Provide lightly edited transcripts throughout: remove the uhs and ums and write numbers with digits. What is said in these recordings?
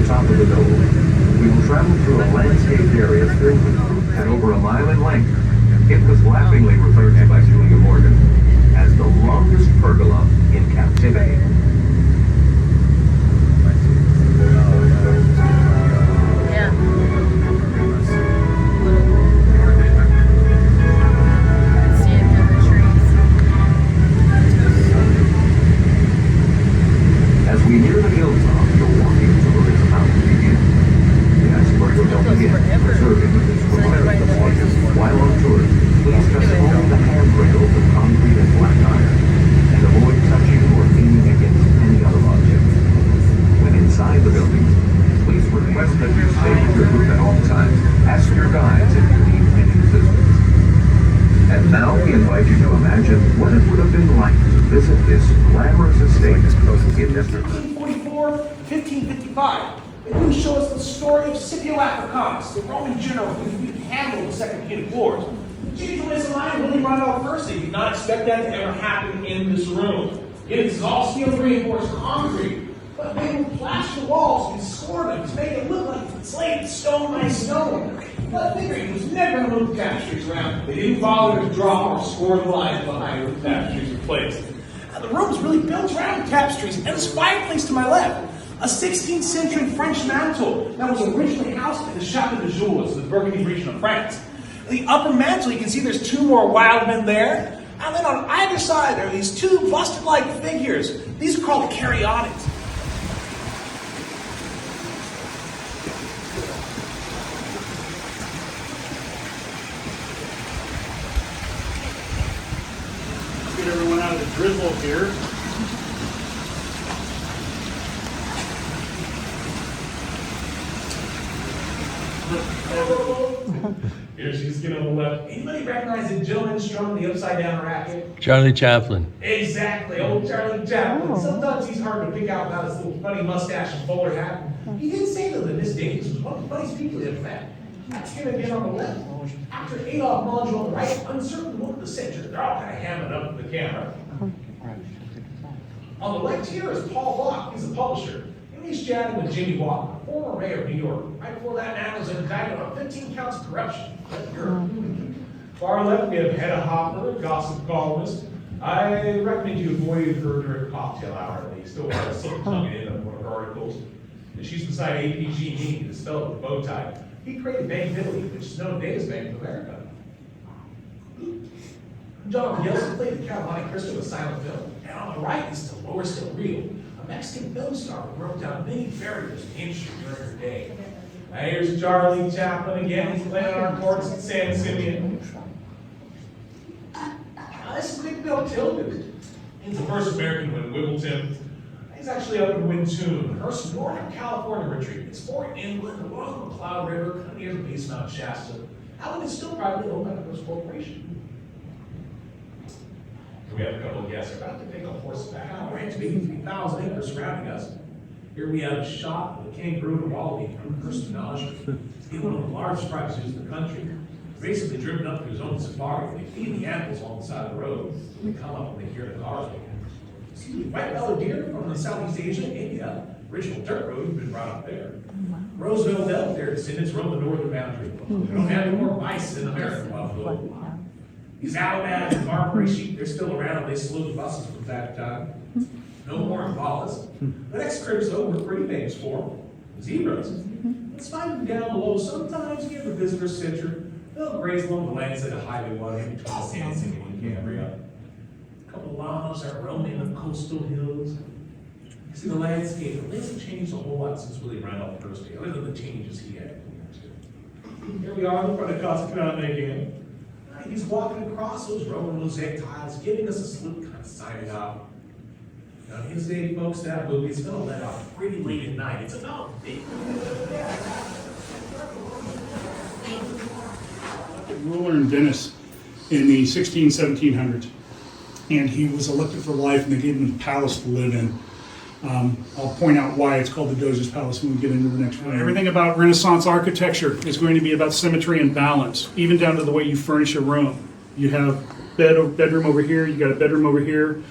top of the dome, we will travel through a landscaped area filled with fruit at over a mile in length. It was laughingly referred to by Julia Morgan as the longest pergola in captivity. As we near the hilltop, the walking tour is about to begin. The expert will begin observing this remarkable place. While on tour, please trust only the handrails of concrete and black iron, and avoid touching or leaning against any other object. When inside the building, please request that you stay with your group at all times. Ask your guides if you need any assistance. And now we invite you to imagine what it would have been like to visit this glamorous estate in 1544, 1555. They do show us the story of Scipio Africanus, the Roman general who handled the Second Punic Wars. James Line really brought out first. They did not expect that to ever happen in this room. It is all steel reinforced concrete, but they would plaster the walls and score them to make it look like it's laid stone by stone. But figuring it was never going to move the tapestries around. They didn't bother to draw or score the lines behind where the tapestries were placed. Now, the room was really built around the tapestries, and this fireplace to my left, a 16th century French mantle that was originally housed in the Château de Jules, the Burgundy region of France. The upper mantle, you can see there's two more wild men there. And then on either side, there are these two busted-like figures. These are called caryatids. Get everyone out of the drizzle here. Here she's getting on the left. Anybody recognize the gentleman strumming the upside down racket? Charlie Chaplin. Exactly, old Charlie Chaplin. Sometimes he's hard to pick out without his little funny mustache and bowler hat. He did say though that Miss Davies was one of the funniest people he ever met. That's him again on the left. Actor Adolph Mongeau on the right, uncertain look at the center. They're all kind of hamming up to the camera. On the left here is Paul Locke. He's a publisher. And he's chatting with Jimmy Walker, former mayor of New York. Right before that man was indicted on 15 counts of corruption. Far left, we have Hedda Hopper, gossip columnist. I recommend you avoid her during cocktail hour. They still have a silk tongue in one of her articles. And she's beside APG Meany, the spelled with a bow tie. He created Bank of Italy, which is known today as Bank of America. John Gilson played the Count of Monte Cristo in a silent film. And on the right is Dolores Del Rio, a Mexican film star who broke down many barriers in industry during her day. Now here's Charlie Chaplin again. He's playing on our courts in San Simeon. Now this is Big Bill Tilden. He's the first American to win Wimbledon. He's actually up in Wintoon, Hearst, Northern California retreat. It's for England, along the McCloud River, kind of near the base of Mount Shasta. That one is still privately owned by the Hearst Corporation. We have a couple of guests about to take a horseback on a ranch, maybe 3,000 acres surrounding us. Here we have a shot of a kangaroo and a wallaby from Hearst Menagerie. It's one of the largest private zoos in the country. Basically driven up to his own safari. They feed the animals along the side of the road. They come up and they hear the cars go. See, white-bellied deer from the Southeast Asia, India. Original dirt road has been brought up there. Roseville Delta, their descendants roam the northern boundary. We don't have any more bison in America, buffalo. These Alabama and Barbary sheep, they're still around. They slow the buses from time to time. No more impalas. The next critters, though, we're pretty famous for zebras. Let's find them down below. Sometimes near the visitor center. They'll graze along the landside of Highway 1 in between the San Simeon and Cambria. A couple of llamas are roaming the coastal hills. You see the landscape, it hasn't changed a whole lot since Willie Randolph Hearst, other than the changes he had. Here we are in front of Casa Grande again. He's walking across those Roman mosaic tiles, giving us a salute, kind of signing off. Now, in his day, folks, that movie is going to let out pretty late at night. It's about big. Ruler in Venice in the 1700s, and he was elected for life, and they gave him a palace to live in. I'll point out why it's called the Doge's Palace when we get into the next one. Everything about Renaissance architecture is going to be about symmetry and balance, even down to the way you furnish a room. You have bedroom over here, you got a bedroom over here.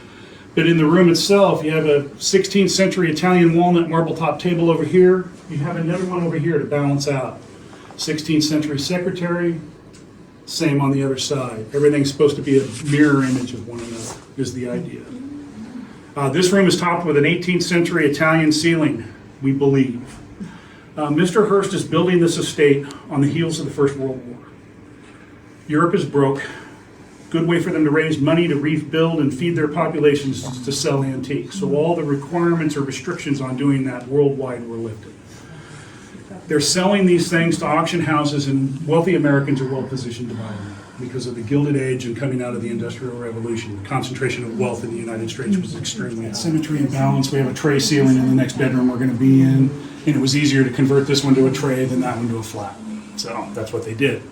But in the room itself, you have a 16th century Italian walnut marble top table over here. You have another one over here to balance out. 16th century secretary, same on the other side. Everything's supposed to be a mirror image of one another, is the idea. This room is topped with an 18th century Italian ceiling, we believe. Mr. Hearst is building this estate on the heels of the First World War. Europe is broke. Good way for them to raise money to rebuild and feed their populations is to sell antiques. So all the requirements or restrictions on doing that worldwide were lifted. They're selling these things to auction houses, and wealthy Americans are well positioned to buy them because of the Gilded Age and coming out of the Industrial Revolution. The concentration of wealth in the United States was extremely high. Symmetry and balance. We have a tray ceiling in the next bedroom we're going to be in, and it was easier to convert this one to a tray than that one to a flat. So that's what they did.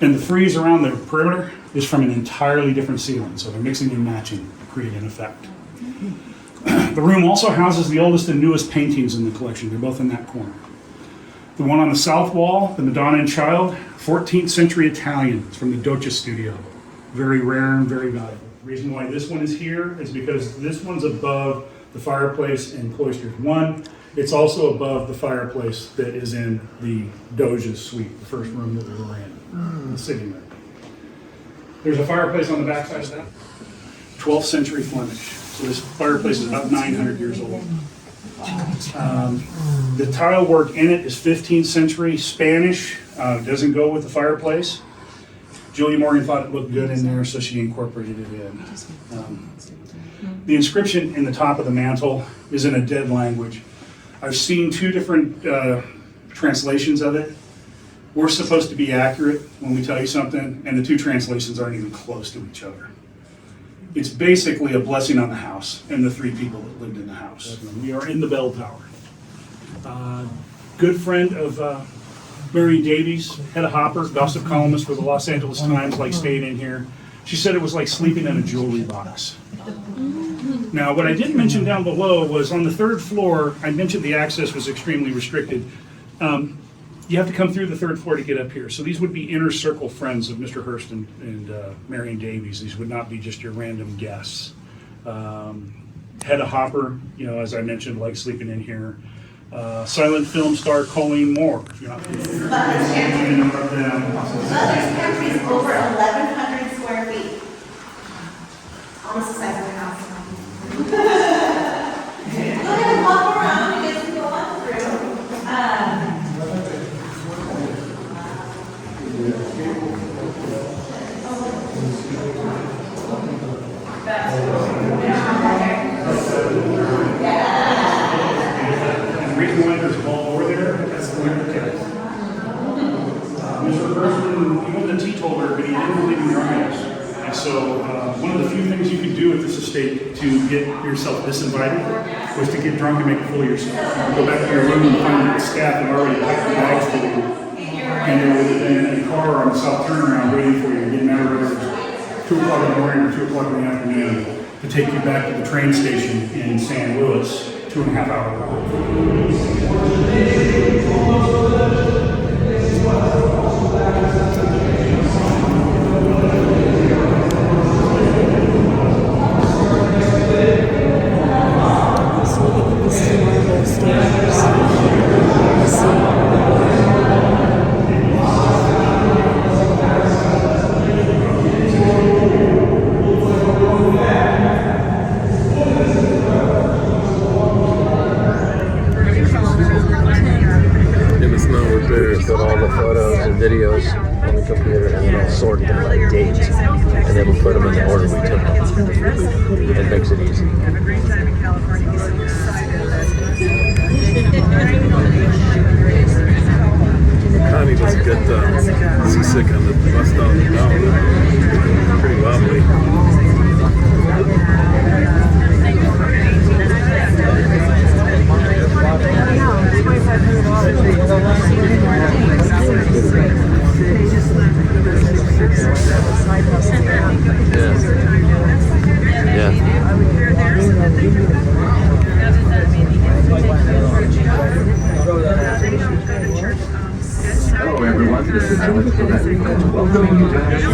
And the frieze around the perimeter is from an entirely different ceiling, so they're mixing and matching to create an effect. The room also houses the oldest and newest paintings in the collection. They're both in that corner. The one on the south wall, the Madonna and Child, 14th century Italian. It's from the Docia studio. Very rare and very valuable. The reason why this one is here is because this one's above the fireplace in cloisters 1. It's also above the fireplace that is in the Doge's suite, the first room that we were in, the sitting room. There's a fireplace on the back side of that. 12th century Flemish. So this fireplace is about 900 years old. The tile work in it is 15th century Spanish. Doesn't go with the fireplace. Julia Morgan thought it looked good in there, so she incorporated it in. The inscription in the top of the mantle is in a dead language. I've seen 2 different translations of it. We're supposed to be accurate when we tell you something, and the 2 translations aren't even close to each other. It's basically a blessing on the house and the 3 people that lived in the house. We are in the bell tower. Good friend of Mary Davies, head of Hopper, gossip columnist for the Los Angeles Times, like staying in here. She said it was like sleeping in a jewelry box. Now, what I didn't mention down below was on the 3rd floor, I mentioned the access was extremely restricted. You have to come through the 3rd floor to get up here. So these would be inner circle friends of Mr. Hearst and Marion Davies. These would not be just your random guests. Head of Hopper, as I mentioned, like sleeping in here. Silent film star Colleen Moore. If you're not familiar. Mother's Country is over 1,100 square feet. Almost the size of the house. Go ahead and walk around. You guys can go on through. And the reason why there's a ball over there, that's the winter table. Mr. Hearst, he wasn't a teetotaler, but he didn't believe in drunkenness. And so one of the few things you could do at this estate to get yourself disinvited was to get drunk and make a fool of yourself. Go back to your room and find that the staff had already packed the bags for you. And there would have been a car on the south turnaround waiting for you. It didn't matter whether it was 2 o'clock in the morning or 2 o'clock in the afternoon to take you back to the train station in San Luis, 2.5 hour ride. Videos on the computer, and then I'll sort them by date, and then we'll put them in the order we took them. It makes it easy. Connie doesn't get seasick on the bus down the mountain. Pretty lovely. Hello everyone, this is Alex Corretti, welcoming you to Hearst.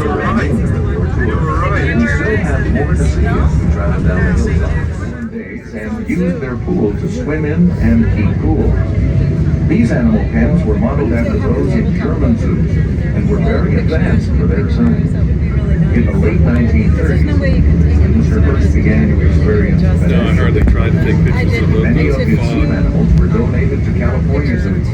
We still have more to see as we travel down the hilltop. baths and use their pool to swim in and keep cool. These animal pens were modeled after those in German zoos and were very advanced for their time. In the late 1930s, when Mr. Hearst began to experience No, I heard they tried to take pictures of many of the his sea fog. animals were donated to California zoos.